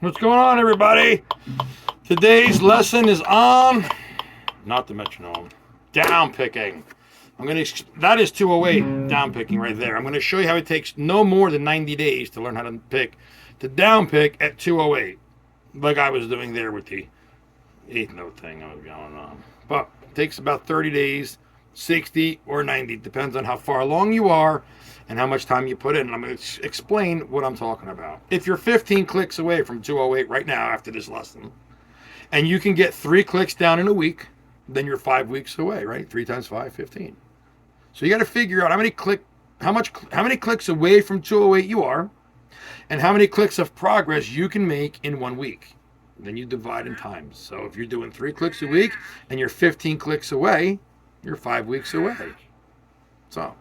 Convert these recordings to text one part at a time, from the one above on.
What's going on, everybody? Today's lesson is on, not the metronome, down picking. That is 208 down picking right there. I'm going to show you how it takes no more than 90 days to learn how to pick the down pick at 208, like I was doing there with the 8th note thing I was going on. But it takes about 30 days, 60 or 90, depends on how far along you are and how much time you put in. And I'm going to explain what I'm talking about. If you're 15 clicks away from 208 right now after this lesson, and you can get 3 clicks down in a week, then you're 5 weeks away, right? 3 times 5, 15. So you got to figure out how many clicks away from 208 you are, and how many clicks of progress you can make in 1 week. Then you divide in times. So if you're doing 3 clicks a week and you're 15 clicks away, you're 5 weeks away. So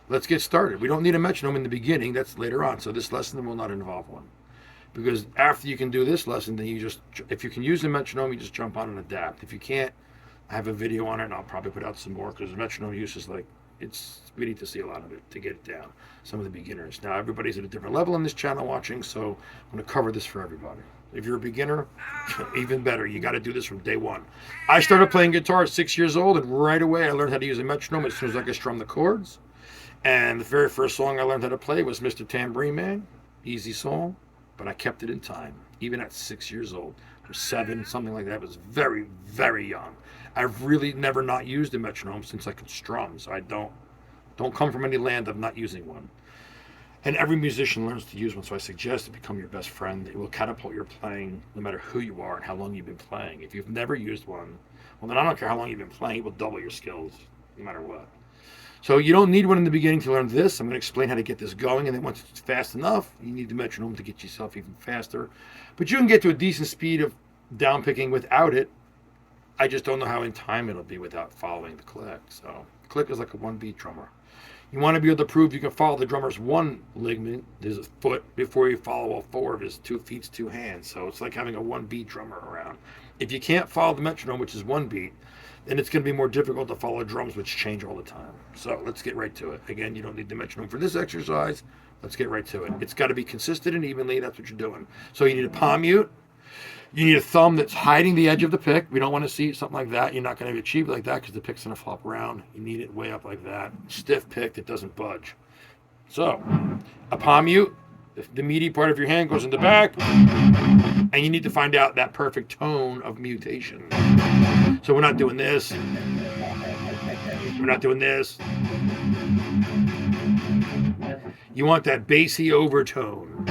let's get started. We don't need a metronome in the beginning. That's later on. So this lesson will not involve one. Because after you can do this lesson, then if you can use the metronome, you just jump on and adapt. If you can't, I have a video on it, and I'll probably put out some more, because the metronome use is we need to see a lot of it to get it down. Some of the beginners. Now, everybody's at a different level on this channel watching, so I'm going to cover this for everybody. If you're a beginner, even better. You got to do this from day one. I started playing guitar at 6 years old, and right away I learned how to use a metronome as soon as I could strum the chords. And the very first song I learned how to play was Mr. Tambourine Man. Easy song, but I kept it in time, even at 6 years old, or 7, something like that. I was very, very young. I've really never not used a metronome since I could strum, so I don't come from any land of not using one. And every musician learns to use one, so I suggest it become your best friend. It will catapult your playing no matter who you are and how long you've been playing. If you've never used one, well, then I don't care how long you've been playing, it will double your skills no matter what. So you don't need one in the beginning to learn this. I'm going to explain how to get this going, and then once it's fast enough, you need the metronome to get yourself even faster. But you can get to a decent speed of down picking without it. I just don't know how in time it'll be without following the click. So click is like a 1-beat drummer. You want to be able to prove you can follow the drummer's 1 ligament, his foot, before you follow all 4 of his 2 feet, 2 hands. So it's like having a 1-beat drummer around. If you can't follow the metronome, which is 1 beat, then it's going to be more difficult to follow drums, which change all the time. So let's get right to it. Again, you don't need the metronome for this exercise. Let's get right to it. It's got to be consistent and evenly. That's what you're doing. So you need a palm mute. You need a thumb that's hiding the edge of the pick. We don't want to see something like that. You're not going to achieve it like that because the pick's going to flop around. You need it way up like that. Stiff pick that doesn't budge. So a palm mute. The meaty part of your hand goes in the back, and you need to find out that perfect tone of mutation. So we're not doing this. We're not doing this. You want that bassy overtone.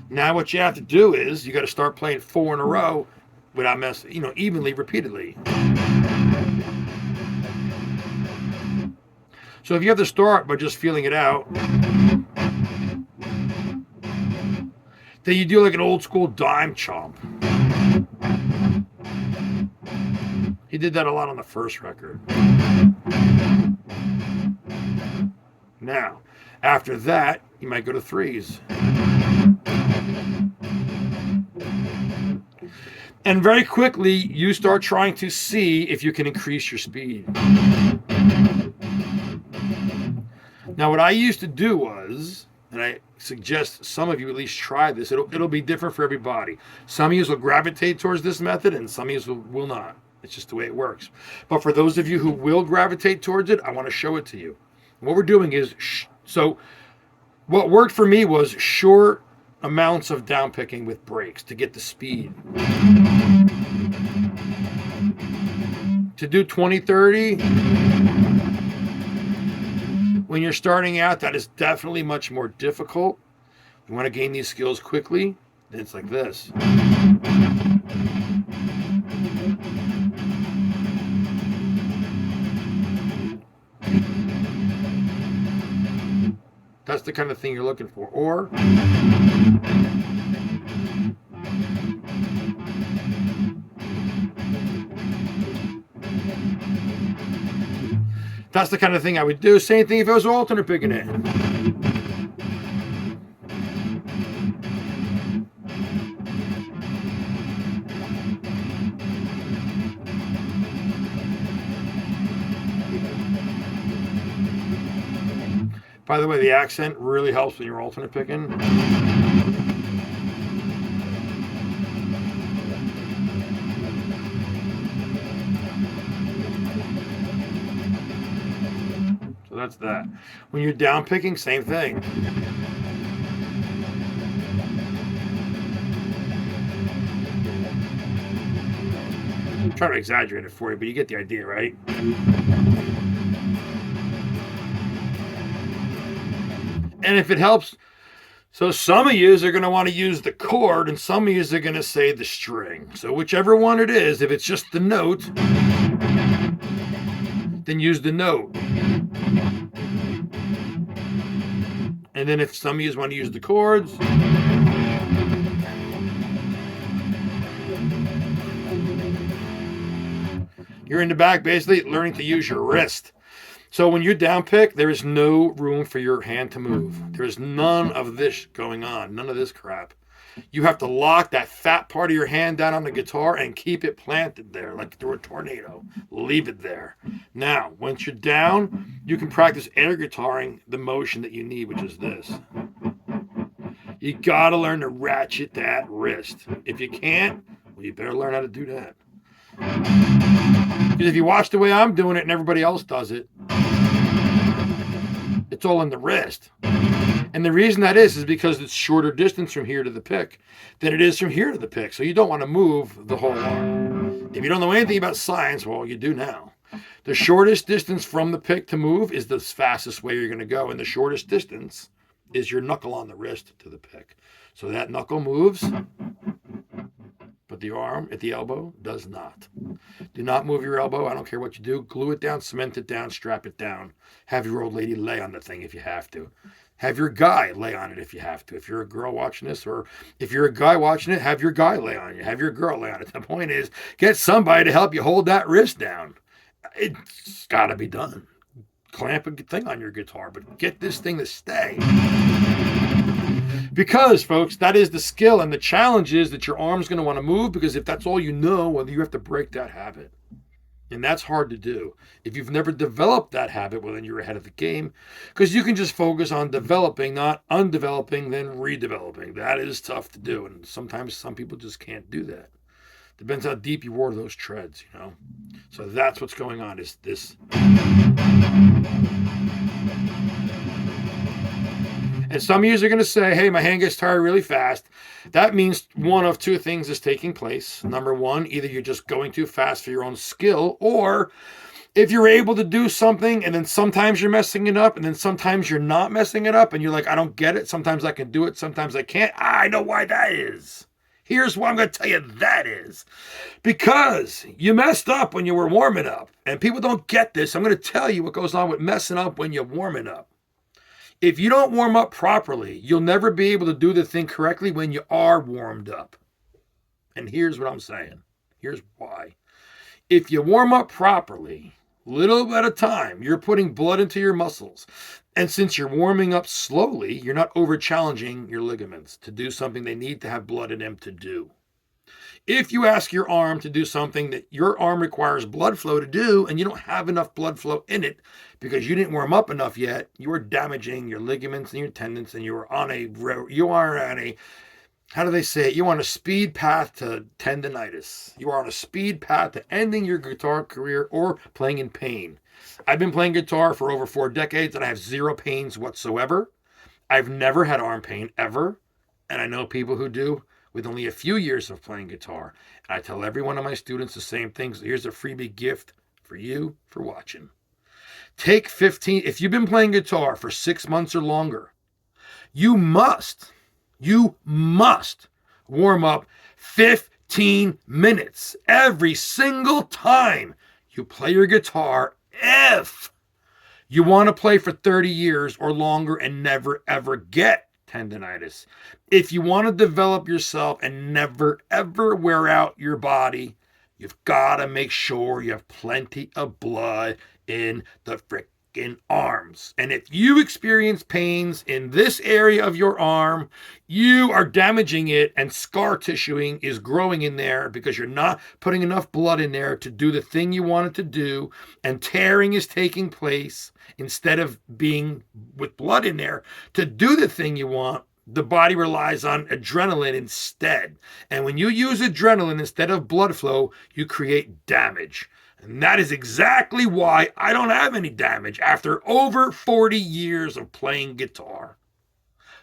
Now what you have to do is you got to start playing 4 in a row without messing, evenly, repeatedly. So if you have to start by just feeling it out, then you do like an old school dime chomp. He did that a lot on the first record. Now, after that, you might go to 3s. And very quickly, you start trying to see if you can increase your speed. Now, what I used to do was, and I suggest some of you at least try this, it'll be different for everybody. Some of you will gravitate towards this method, and some of you will not. It's just the way it works. But for those of you who will gravitate towards it, I want to show it to you. What we're doing is, so what worked for me was short amounts of down picking with breaks to get the speed. To do 20-30, when you're starting out, that is definitely much more difficult. You want to gain these skills quickly, then it's like this. That's the kind of thing you're looking for. Or That's the kind of thing I would do. Same thing if I was alternate picking it. By the way, the accent really helps when you're alternate picking. So that's that. When you're down picking, same thing. I'm trying to exaggerate it for you, but you get the idea, right? And if it helps, so some of you are going to want to use the chord and some of you are going to say the string. So whichever one it is, if it's just the note, then use the note. And then if some of you want to use the chords, you're in the back basically learning to use your wrist. So when you down pick, there is no room for your hand to move. There's none of this going on, none of this crap. You have to lock that fat part of your hand down on the guitar and keep it planted there like through a tornado. Leave it there. Now, once you're down, you can practice air guitaring the motion that you need, which is this. You gotta learn to ratchet that wrist. If you can't, well, you better learn how to do that. Because if you watch the way I'm doing it and everybody else does it, it's all in the wrist. And the reason that is because it's shorter distance from here to the pick than it is from here to the pick. So you don't want to move the whole arm. If you don't know anything about science, well, you do now. The shortest distance from the pick to move is the fastest way you're going to go. And the shortest distance is your knuckle on the wrist to the pick. So that knuckle moves, but the arm at the elbow does not. Do not move your elbow. I don't care what you do. Glue it down, cement it down, strap it down. Have your old lady lay on the thing if you have to. Have your guy lay on it if you have to. If you're a girl watching this, or if you're a guy watching it, have your guy lay on you. Have your girl lay on it. The point is, get somebody to help you hold that wrist down. It's got to be done. Clamp a thing on your guitar, but get this thing to stay. Because, folks, that is the skill, and the challenge is that your arm's going to want to move, because if that's all you know, well, you have to break that habit. And that's hard to do. If you've never developed that habit, well, then you're ahead of the game, because you can just focus on developing, not undeveloping, then redeveloping. That is tough to do, and sometimes some people just can't do that. Depends how deep you wore those treads, you know. So that's what's going on, is this. And some of you are going to say, hey, my hand gets tired really fast. That means one of two things is taking place. Number one, either you're just going too fast for your own skill, or if you're able to do something and then sometimes you're messing it up and then sometimes you're not messing it up and you're like, I don't get it. Sometimes I can do it. Sometimes I can't. I know why that is. Here's what I'm going to tell you that is. Because you messed up when you were warming up. And people don't get this. I'm going to tell you what goes on with messing up when you're warming up. If you don't warm up properly, you'll never be able to do the thing correctly when you are warmed up. And here's what I'm saying. Here's why. If you warm up properly, little at a time, you're putting blood into your muscles. And since you're warming up slowly, you're not over-challenging your ligaments to do something they need to have blood in them to do. If you ask your arm to do something that your arm requires blood flow to do, and you don't have enough blood flow in it because you didn't warm up enough yet, you are damaging your ligaments and your tendons, and you are on a, how do they say it? You're on a speed path to tendonitis. You are on a speed path to ending your guitar career or playing in pain. I've been playing guitar for over 4 decades, and I have zero pains whatsoever. I've never had arm pain ever, and I know people who do with only a few years of playing guitar. And I tell every one of my students the same thing. So here's a freebie gift for you for watching. Take 15, if you've been playing guitar for 6 months or longer, you must warm up 15 minutes every single time you play your guitar if you want to play for 30 years or longer and never ever get tendonitis. If you want to develop yourself and never ever wear out your body, you've got to make sure you have plenty of blood in the frickin' arms. And if you experience pains in this area of your arm, you are damaging it, and scar tissuing is growing in there because you're not putting enough blood in there to do the thing you want it to do, and tearing is taking place instead of being with blood in there to do the thing you want. The body relies on adrenaline instead. And when you use adrenaline instead of blood flow, you create damage. And that is exactly why I don't have any damage after over 40 years of playing guitar.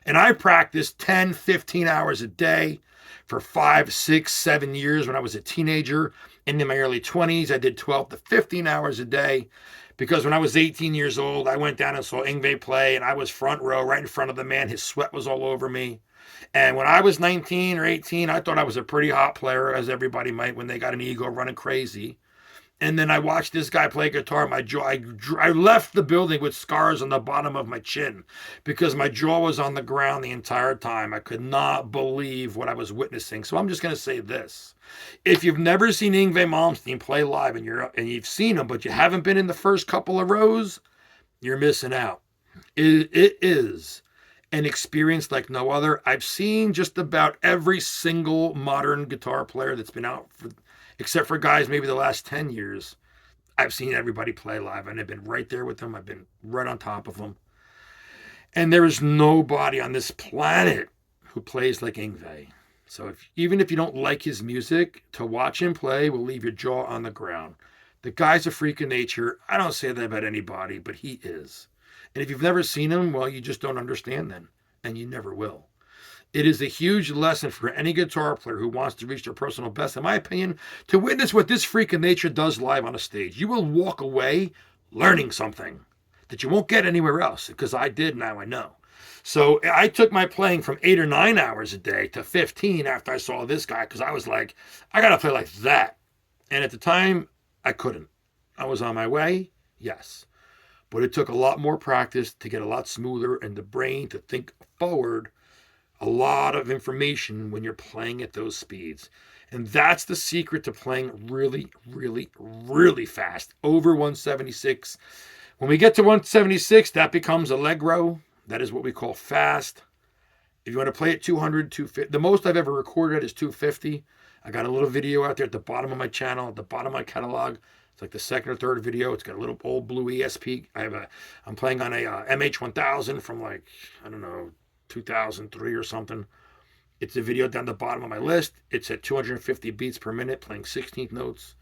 And I practiced 10, 15 hours a day for 5, 6, 7 years when I was a teenager. And in my early 20s, I did 12 to 15 hours a day. Because when I was 18 years old, I went down and saw Yngwie play, and I was front row, right in front of the man. His sweat was all over me. And when I was 19 or 18, I thought I was a pretty hot player, as everybody might when they got an ego running crazy. And then I watched this guy play guitar. My jaw, I left the building with scars on the bottom of my chin because my jaw was on the ground the entire time. I could not believe what I was witnessing. So I'm just going to say this. If you've never seen Yngwie Malmsteen play live and you've seen him, but you haven't been in the first couple of rows, you're missing out. It is an experience like no other. I've seen just about every single modern guitar player that's been out except for guys maybe the last 10 years. I've seen everybody play live, and I've been right there with them. I've been right on top of them. And there is nobody on this planet who plays like Yngwie. So even if you don't like his music, to watch him play will leave your jaw on the ground. The guy's a freak of nature. I don't say that about anybody, but he is. And if you've never seen him, well, you just don't understand then, and you never will. It is a huge lesson for any guitar player who wants to reach their personal best, in my opinion, to witness what this freak of nature does live on a stage. You will walk away learning something that you won't get anywhere else, because I did, now I know. So I took my playing from 8 or 9 hours a day to 15 after I saw this guy, because I was like, I got to play like that. And at the time, I couldn't. I was on my way, yes. But it took a lot more practice to get a lot smoother, and the brain to think forward a lot of information when you're playing at those speeds. And that's the secret to playing really, really, really fast, over 176. When we get to 176, that becomes allegro. That is what we call fast. If you want to play at 200, 250, the most I've ever recorded is 250. I got a little video out there at the bottom of my channel, at the bottom of my catalog. It's like the second or third video. It's got a little old blue ESP. I'm playing on a MH1000 from like, I don't know, 2003 or something. It's a video down the bottom of my list. It's at 250 beats per minute, playing 16th notes.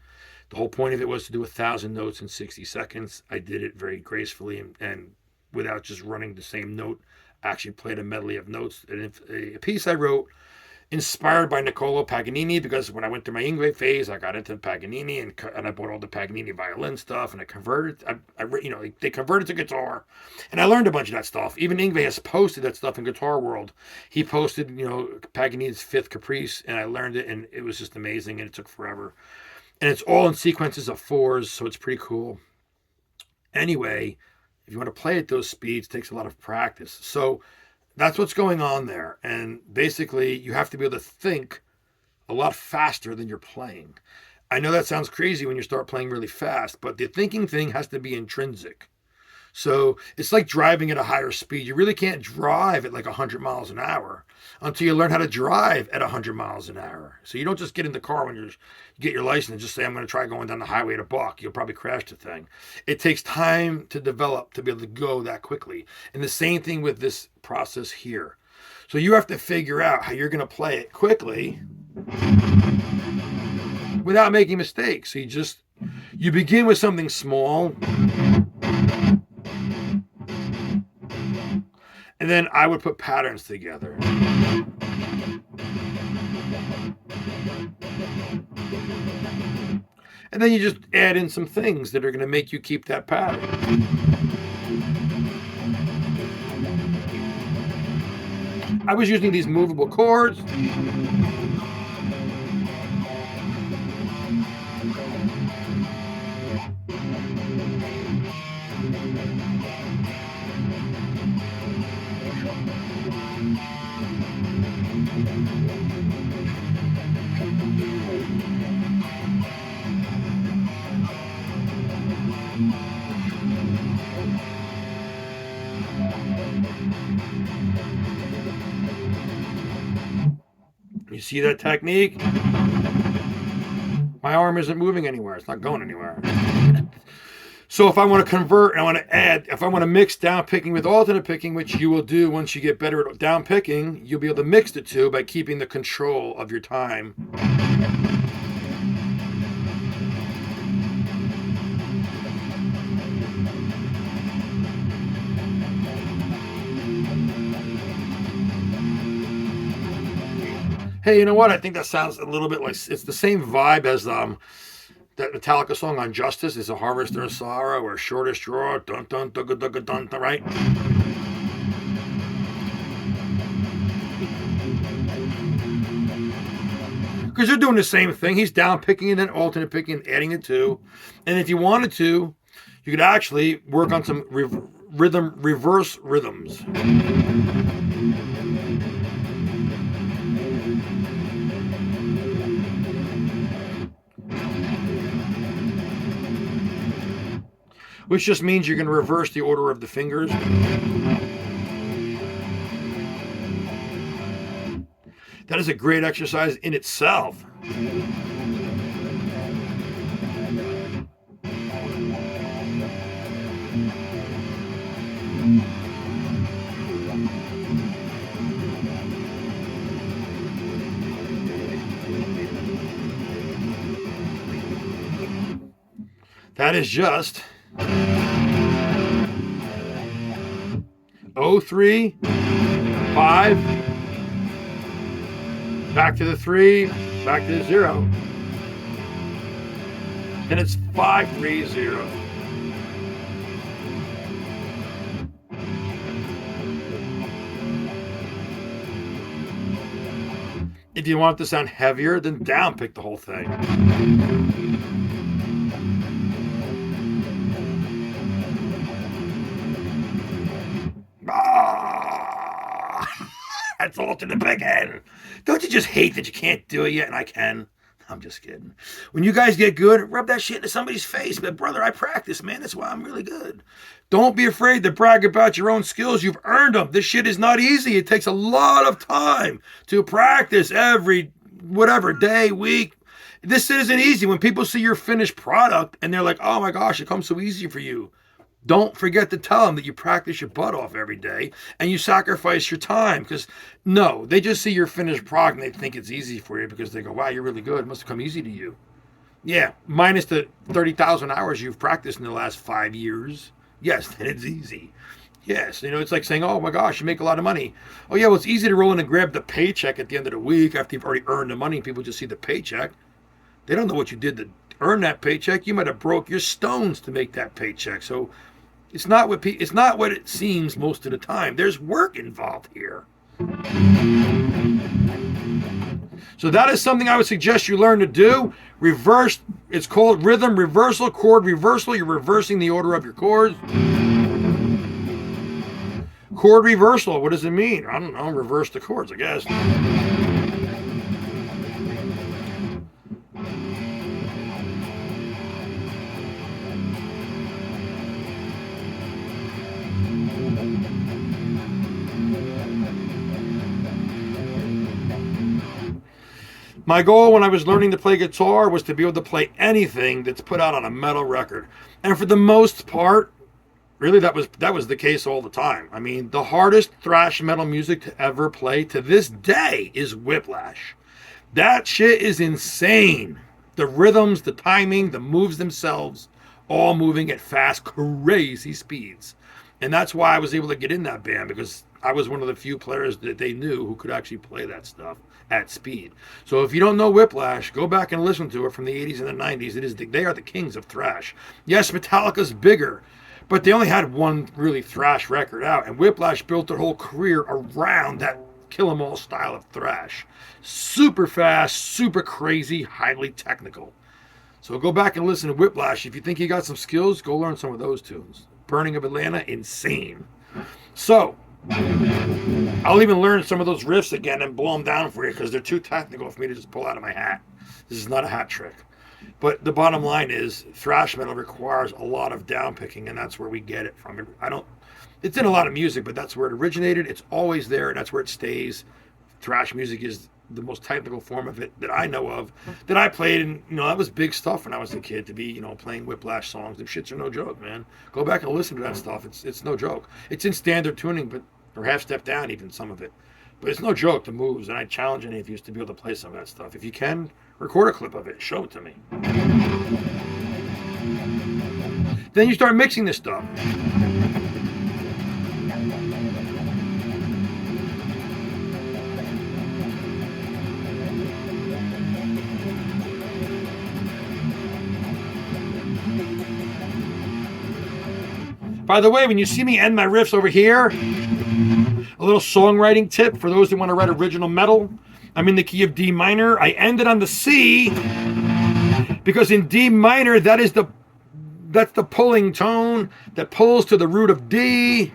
The whole point of it was to do 1,000 notes in 60 seconds. I did it very gracefully and without just running the same note. I actually played a medley of notes. And a piece I wrote inspired by Niccolo Paganini, because when I went through my Yngwie phase, I got into Paganini and I bought all the Paganini violin stuff, and I converted. They converted to guitar, and I learned a bunch of that stuff. Even Yngwie has posted that stuff in Guitar World. He posted, Paganini's Fifth Caprice, and I learned it, and it was just amazing, and it took forever. And it's all in sequences of 4s, so it's pretty cool. Anyway, if you want to play at those speeds, it takes a lot of practice. So that's what's going on there. And basically, you have to be able to think a lot faster than you're playing. I know that sounds crazy when you start playing really fast, but the thinking thing has to be intrinsic. So it's like driving at a higher speed. You really can't drive at like 100 miles an hour until you learn how to drive at 100 miles an hour. So you don't just get in the car when you get your license and just say, I'm going to try going down the highway at a buck. You'll probably crash the thing. It takes time to develop to be able to go that quickly. And the same thing with this process here. So you have to figure out how you're going to play it quickly without making mistakes. So you begin with something small. And then I would put patterns together. And then you just add in some things that are going to make you keep that pattern. I was using these movable chords. You see that technique? My arm isn't moving anywhere. It's not going anywhere. So if I want to convert and I want to add, if I want to mix down picking with alternate picking, which you will do once you get better at down picking, you'll be able to mix the two by keeping the control of your time. Hey, you know what? I think that sounds a little bit like, it's the same vibe as that Metallica song on Justice. Is a harvester of sorrow or shortest draw, dun dun dun dun dun dun, dun, right? Because they're doing the same thing. He's down picking and then alternate picking and adding it to. And if you wanted to, you could actually work on some reverse rhythms. Which just means you're going to reverse the order of the fingers. That is a great exercise in itself. That is just 0-3, 5, back to the 3, back to the 0. Then it's 5-3-0. If you want it to sound heavier, then down pick the whole thing. That's alternate picking. Don't you just hate that you can't do it yet? And I can. I'm just kidding. When you guys get good, rub that shit into somebody's face. But brother, I practice, man. That's why I'm really good. Don't be afraid to brag about your own skills. You've earned them. This shit is not easy. It takes a lot of time to practice every whatever day, week. This isn't easy. When people see your finished product and they're like, oh my gosh, it comes so easy for you. Don't forget to tell them that you practice your butt off every day and you sacrifice your time. Because no, they just see your finished product and they think it's easy for you because they go, wow, you're really good. It must have come easy to you. Yeah, minus the 30,000 hours you've practiced in the last 5 years. Yes, then it's easy. Yes, you know, it's like saying, oh my gosh, you make a lot of money. Oh yeah, well, it's easy to roll in and grab the paycheck at the end of the week after you've already earned the money. People just see the paycheck. They don't know what you did to earn that paycheck. You might have broke your stones to make that paycheck. So it's not what it seems most of the time. There's work involved here. So that is something I would suggest you learn to do. Reverse, it's called rhythm reversal, chord reversal. You're reversing the order of your chords. Chord reversal, what does it mean? I don't know, reverse the chords, I guess. My goal when I was learning to play guitar was to be able to play anything that's put out on a metal record. And for the most part, really that was the case all the time. I mean, the hardest thrash metal music to ever play to this day is Whiplash. That shit is insane. The rhythms, the timing, the moves themselves, all moving at fast, crazy speeds. And that's why I was able to get in that band, because I was one of the few players that they knew who could actually play that stuff at speed. So if you don't know Whiplash, go back and listen to it from the 80s and the 90s. They are the kings of thrash. Yes, Metallica's bigger, but they only had one really thrash record out, and Whiplash built their whole career around that Kill 'Em All style of thrash. Super fast, super crazy, highly technical. So go back and listen to Whiplash. If you think you got some skills, go learn some of those tunes. Burning of Atlanta, insane. So I'll even learn some of those riffs again and blow them down for you because they're too technical for me to just pull out of my hat. This is not a hat trick. But the bottom line is thrash metal requires a lot of down picking, and that's where we get it from. It's in a lot of music, but that's where it originated. It's always there, and that's where it stays. Thrash music is the most technical form of it that I know of, that I played. And, that was big stuff when I was a kid to be, playing Whiplash songs. Them shits are no joke, man. Go back and listen to that stuff. It's no joke. It's in standard tuning, or half step down even, some of it. But it's no joke, the moves. And I challenge any of you to be able to play some of that stuff. If you can, record a clip of it. Show it to me. Then you start mixing this stuff. By the way, when you see me end my riffs over here, a little songwriting tip for those who want to write original metal. I'm in the key of D minor. I ended on the C because in D minor, that's the pulling tone that pulls to the root of D.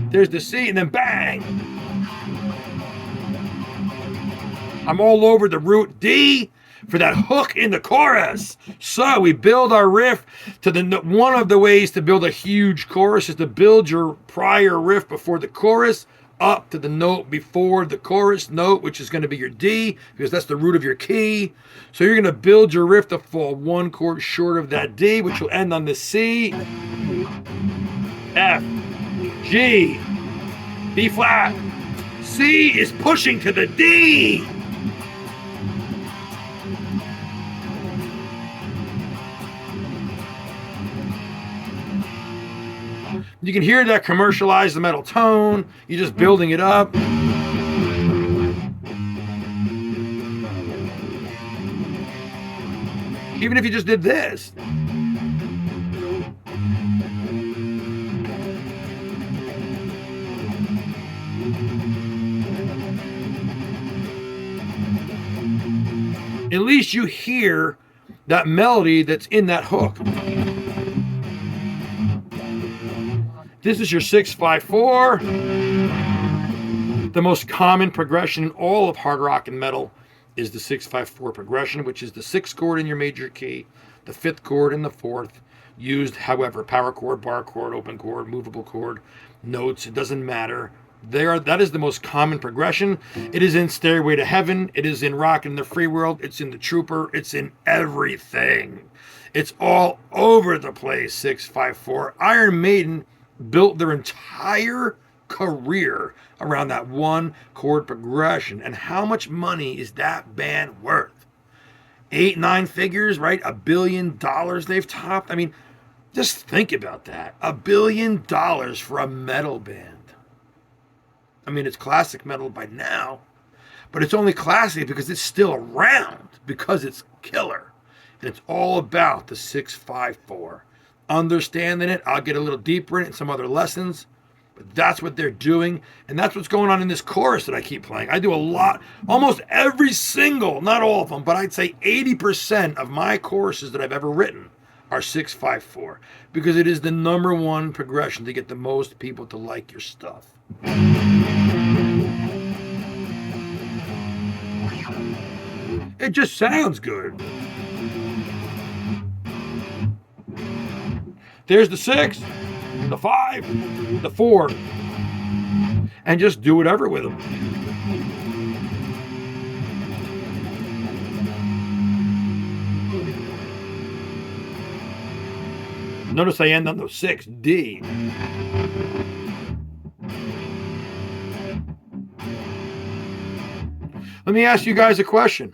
There's the C, and then bang. I'm all over the root D for that hook in the chorus. So we build our riff to one of the ways to build a huge chorus is to build your prior riff before the chorus up to the note before the chorus note, which is going to be your D, because that's the root of your key. So you're going to build your riff to fall one chord short of that D, which will end on the C, F, G, B flat. C is pushing to the D. You can hear that commercialized the metal tone. You're just building it up. Even if you just did this. At least you hear that melody that's in that hook. This is your 6-5-4. The most common progression in all of hard rock and metal is the 6-5-4 progression, which is the 6th chord in your major key, the 5th chord and the 4th, used however, power chord, bar chord, open chord, movable chord, notes, it doesn't matter. That is the most common progression. It is in Stairway to Heaven. It is in Rock in the Free World. It's in the Trooper. It's in everything. It's all over the place, 6-5-4. Iron Maiden built their entire career around that one chord progression. And how much money is that band worth? 8-9 figures, right? $1 billion they've topped. I mean, just think about that. $1 billion for a metal band. I mean, it's classic metal by now, but it's only classic because it's still around, because it's killer. And it's all about the 6-5-4. Understanding it, I'll get a little deeper in it in some other lessons, but that's what they're doing, and that's what's going on in this chorus that I keep playing. I do a lot, almost every single, not all of them, but I'd say 80% of my choruses that I've ever written are 6-5-4, because it is the number one progression to get the most people to like your stuff. It just sounds good. There's the 6, the 5, the 4, and just do whatever with them. Notice I end on the 6, D. Let me ask you guys a question.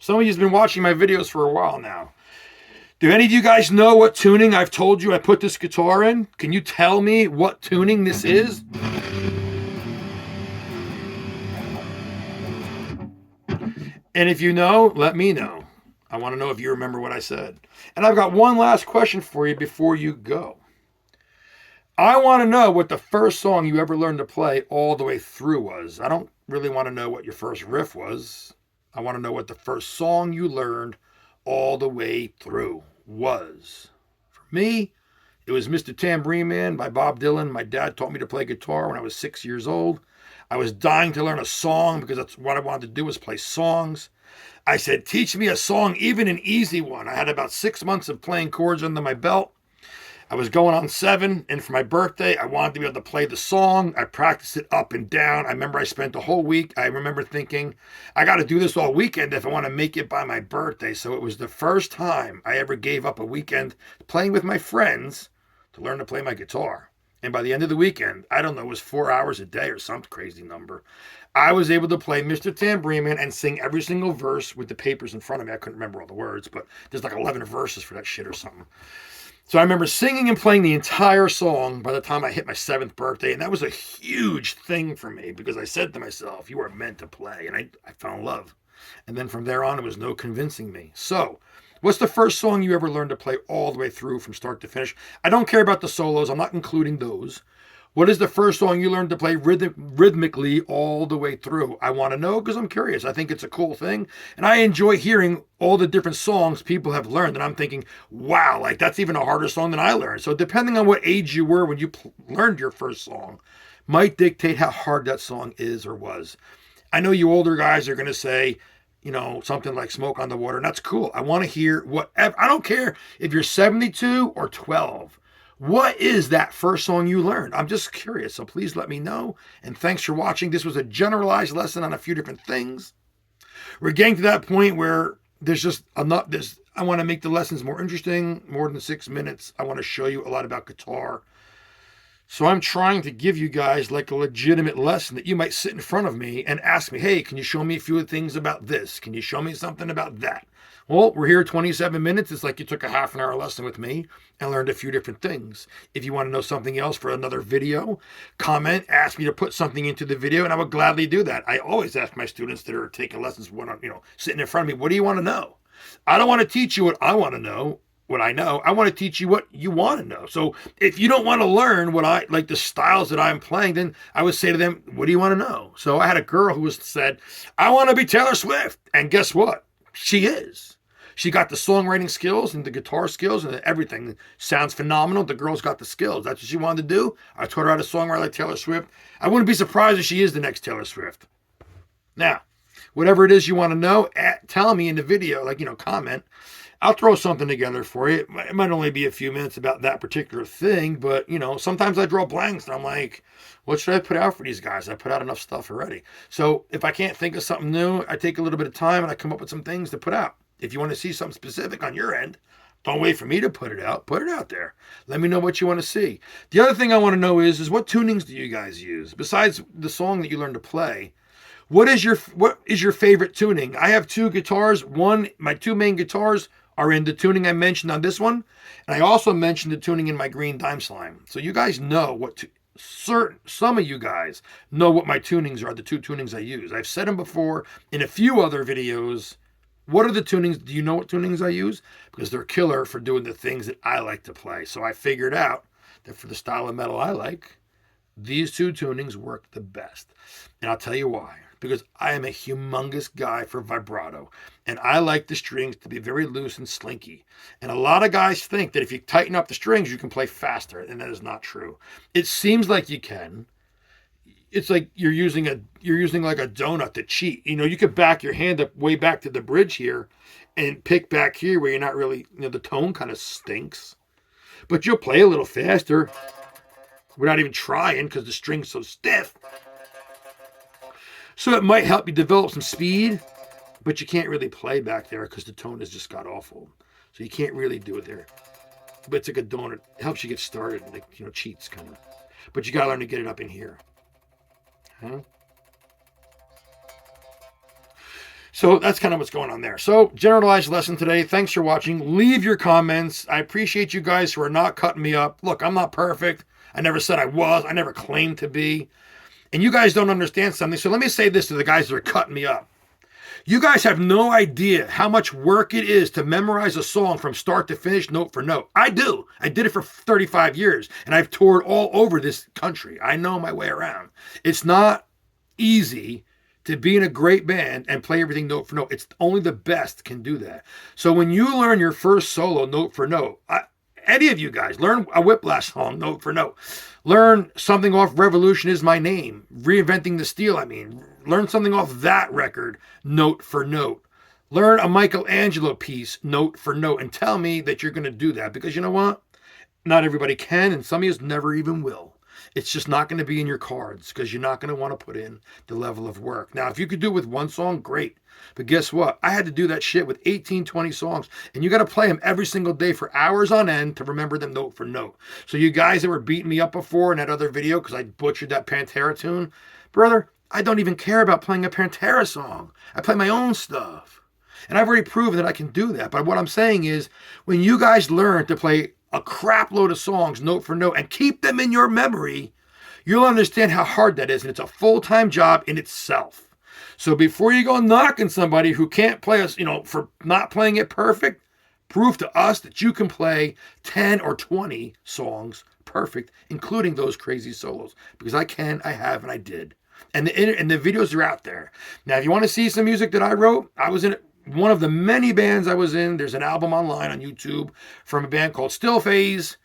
Some of you have been watching my videos for a while now. Do any of you guys know what tuning I've told you I put this guitar in? Can you tell me what tuning this is? And if you know, let me know. I want to know if you remember what I said. And I've got one last question for you before you go. I want to know what the first song you ever learned to play all the way through was. I don't really want to know what your first riff was. I want to know what the first song you learned all the way through was. For me, it was Mr. Tambourine Man by Bob Dylan. My dad taught me to play guitar when I was 6 years old. I was dying to learn a song because that's what I wanted to do, was play songs. I said, teach me a song, even an easy one. I had about 6 months of playing chords under my belt. I was going on 7, and for my birthday, I wanted to be able to play the song. I practiced it up and down. I remember I spent the whole week. I remember thinking, I got to do this all weekend if I want to make it by my birthday. So it was the first time I ever gave up a weekend playing with my friends to learn to play my guitar. And by the end of the weekend, I don't know, it was 4 hours a day or some crazy number. I was able to play Mr. Tambourine Man and sing every single verse with the papers in front of me. I couldn't remember all the words, but there's like 11 verses for that shit or something. So I remember singing and playing the entire song by the time I hit my 7th birthday. And that was a huge thing for me because I said to myself, you are meant to play. And I fell in love. And then from there on, it was no convincing me. So what's the first song you ever learned to play all the way through from start to finish? I don't care about the solos. I'm not including those. What is the first song you learned to play rhythmically all the way through? I want to know because I'm curious. I think it's a cool thing. And I enjoy hearing all the different songs people have learned. And I'm thinking, wow, like that's even a harder song than I learned. So depending on what age you were when you learned your first song might dictate how hard that song is or was. I know you older guys are going to say, something like Smoke on the Water. And that's cool. I want to hear whatever. I don't care if you're 72 or 12. What is that first song you learned? I'm just curious, so please let me know. And thanks for watching. This was a generalized lesson on a few different things. We're getting to that point where there's just enough. I want to make the lessons more interesting, more than 6 minutes. I want to show you a lot about guitar. So I'm trying to give you guys like a legitimate lesson that you might sit in front of me and ask me, hey, can you show me a few things about this? Can you show me something about that? Well, we're here 27 minutes. It's like you took a half an hour lesson with me and learned a few different things. If you want to know something else for another video, comment, ask me to put something into the video, and I would gladly do that. I always ask my students that are taking lessons, sitting in front of me, what do you want to know? I don't want to teach you what I want to know, what I know. I want to teach you what you want to know. So if you don't want to learn what I like the styles that I'm playing, then I would say to them, what do you want to know? So I had a girl who said, I want to be Taylor Swift. And guess what? She is. She got the songwriting skills and the guitar skills and everything. Sounds phenomenal. The girl's got the skills. That's what she wanted to do. I taught her how to songwrite like Taylor Swift. I wouldn't be surprised if she is the next Taylor Swift. Now, whatever it is you want to know, tell me in the video, comment. I'll throw something together for you. It might only be a few minutes about that particular thing, but, sometimes I draw blanks and I'm like, what should I put out for these guys? I put out enough stuff already. So if I can't think of something new, I take a little bit of time and I come up with some things to put out. If you want to see something specific on your end, don't wait for me to put it out. Put it out there. Let me know what you want to see. The other thing I want to know is what tunings do you guys use? Besides the song that you learn to play, what is your favorite tuning? I have 2 guitars. My 2 main guitars are in the tuning I mentioned on this one. And I also mentioned the tuning in my green dime slime. So you guys know some of you guys know what my tunings are, the 2 tunings I use. I've said them before in a few other videos. What are the tunings? Do you know what tunings I use? Because they're killer for doing the things that I like to play. So I figured out that for the style of metal I like, these 2 tunings work the best. And I'll tell you why. Because I am a humongous guy for vibrato. And I like the strings to be very loose and slinky. And a lot of guys think that if you tighten up the strings, you can play faster. And that is not true. It seems like you can. It's like you're using like a donut to cheat. You could back your hand up way back to the bridge here and pick back here where you're not really, the tone kind of stinks. But you'll play a little faster without even trying because the string's so stiff. So it might help you develop some speed, but you can't really play back there because the tone has just got awful. So you can't really do it there. But it's like a donut. It helps you get started, cheats kind of. But you got to learn to get it up in here. Huh? So that's kind of what's going on there. So generalized lesson today. Thanks for watching. Leave your comments. I appreciate you guys who are not cutting me up. Look, I'm not perfect. I never said I was. I never claimed to be. And you guys don't understand something. So let me say this to the guys that are cutting me up. You guys have no idea how much work it is to memorize a song from start to finish, note for note. I do. I did it for 35 years, and I've toured all over this country. I know my way around. It's not easy to be in a great band and play everything note for note. It's only the best can do that. So when you learn your first solo note for note, any of you guys, learn a Whiplash song note for note. Learn something off Revolution Is My Name, Reinventing the Steel, Learn something off that record, note for note. Learn a Michelangelo piece, note for note, and tell me that you're going to do that. Because you know what? Not everybody can, and some of you never even will. It's just not going to be in your cards because you're not going to want to put in the level of work. Now, if you could do it with one song, great. But guess what? I had to do that shit with 18, 20 songs, and you got to play them every single day for hours on end to remember them note for note. So you guys that were beating me up before in that other video because I butchered that Pantera tune, brother, I don't even care about playing a Pantera song. I play my own stuff. And I've already proven that I can do that. But what I'm saying is, when you guys learn to play a crap load of songs note for note and keep them in your memory, you'll understand how hard that is. And it's a full-time job in itself. So before you go knocking somebody who can't play us, for not playing it perfect, prove to us that you can play 10 or 20 songs perfect, including those crazy solos. Because I can, I have, and I did. And the videos are out there. Now, if you want to see some music that I wrote, I was in one of the many bands I was in. There's an album online on YouTube from a band called Still Phase.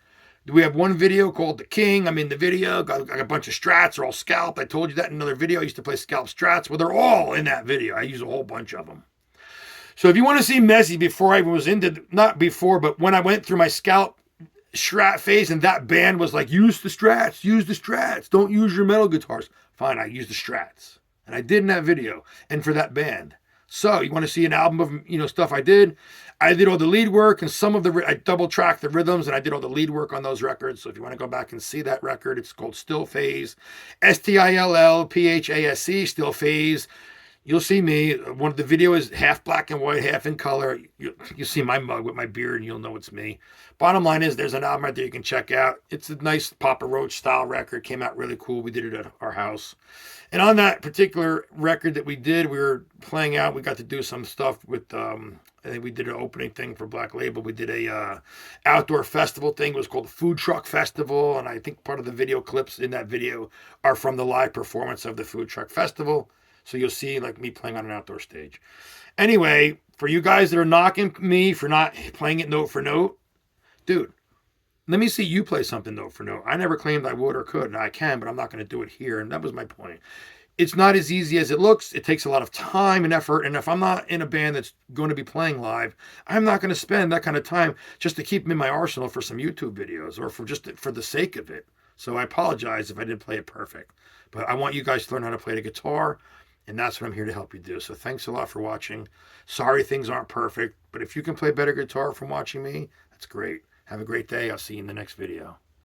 We have one video called The King. I'm in the video. Got a bunch of strats. They're all scalped. I told you that in another video. I used to play scalp strats. Well, they're all in that video. I use a whole bunch of them. So if you want to see Mezzy before I was into, not before, but when I went through my scalp strat phase and that band was like, use the strats. Don't use your metal guitars. Fine, I use the strats. And I did in that video and for that band. So you want to see an album of, stuff I did all the lead work and I double tracked the rhythms and I did all the lead work on those records. So if you want to go back and see that record, it's called Still Phase, STILLPHASE, Still Phase. You'll see me. One of the video is half black and white, half in color. You'll see my mug with my beard and you'll know it's me. Bottom line is there's an album right there you can check out. It's a nice Papa Roach style record. Came out really cool. We did it at our house. And on that particular record that we did, we were playing out. We got to do some stuff with, I think we did an opening thing for Black Label. We did a outdoor festival thing. It was called the Food Truck Festival. And I think part of the video clips in that video are from the live performance of the Food Truck Festival. So you'll see like me playing on an outdoor stage. Anyway, for you guys that are knocking me for not playing it note for note, dude, let me see you play something note for note. I never claimed I would or could, and I can, but I'm not going to do it here. And that was my point. It's not as easy as it looks. It takes a lot of time and effort. And if I'm not in a band that's going to be playing live, I'm not going to spend that kind of time just to keep them in my arsenal for some YouTube videos or for the sake of it. So I apologize if I didn't play it perfect. But I want you guys to learn how to play the guitar. And that's what I'm here to help you do. So thanks a lot for watching. Sorry things aren't perfect, but if you can play better guitar from watching me, that's great. Have a great day. I'll see you in the next video.